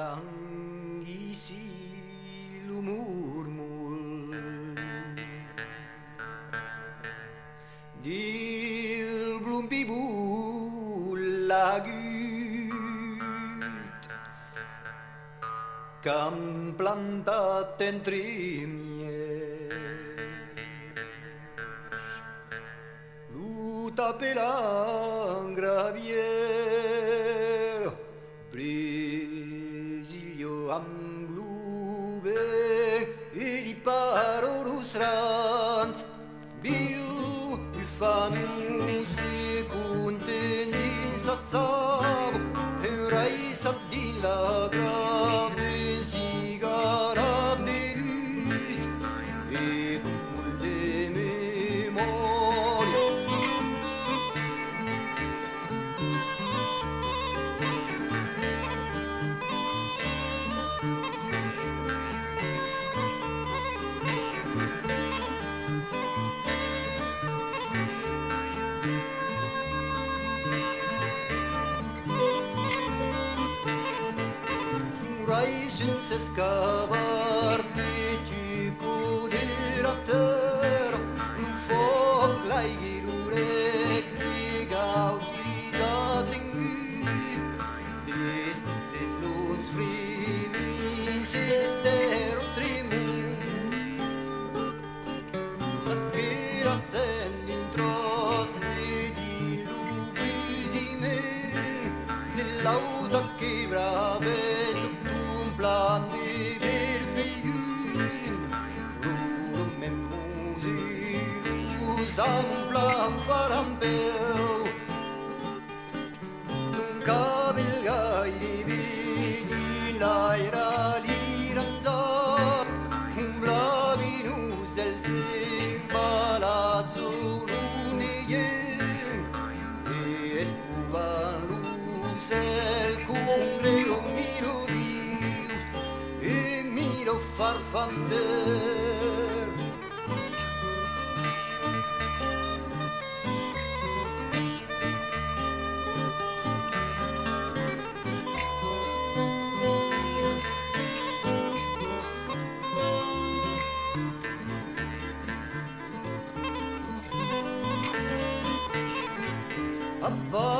languissent lo murmur del blumpibou lagut qu'han plantat entre tapelan graviero Presilio amblube e di parorus rans Biu ufanus de contendin sassavo e rai saddin la grave sigara de lut e cul de memoria senza scavarti cico della terra un foc lai l'urecchi gausi s'attengut des los frimis e destero tremus s'acchera sen l'introssi di l'ubrisime nell'auto che brave plan de verfeilun Ruro men musirus am plan farambeu D'un cabel gaire veni l'aira l'irandar Un blavinus del sen palazzo luneien E escuvan lucel congrego farfander Abba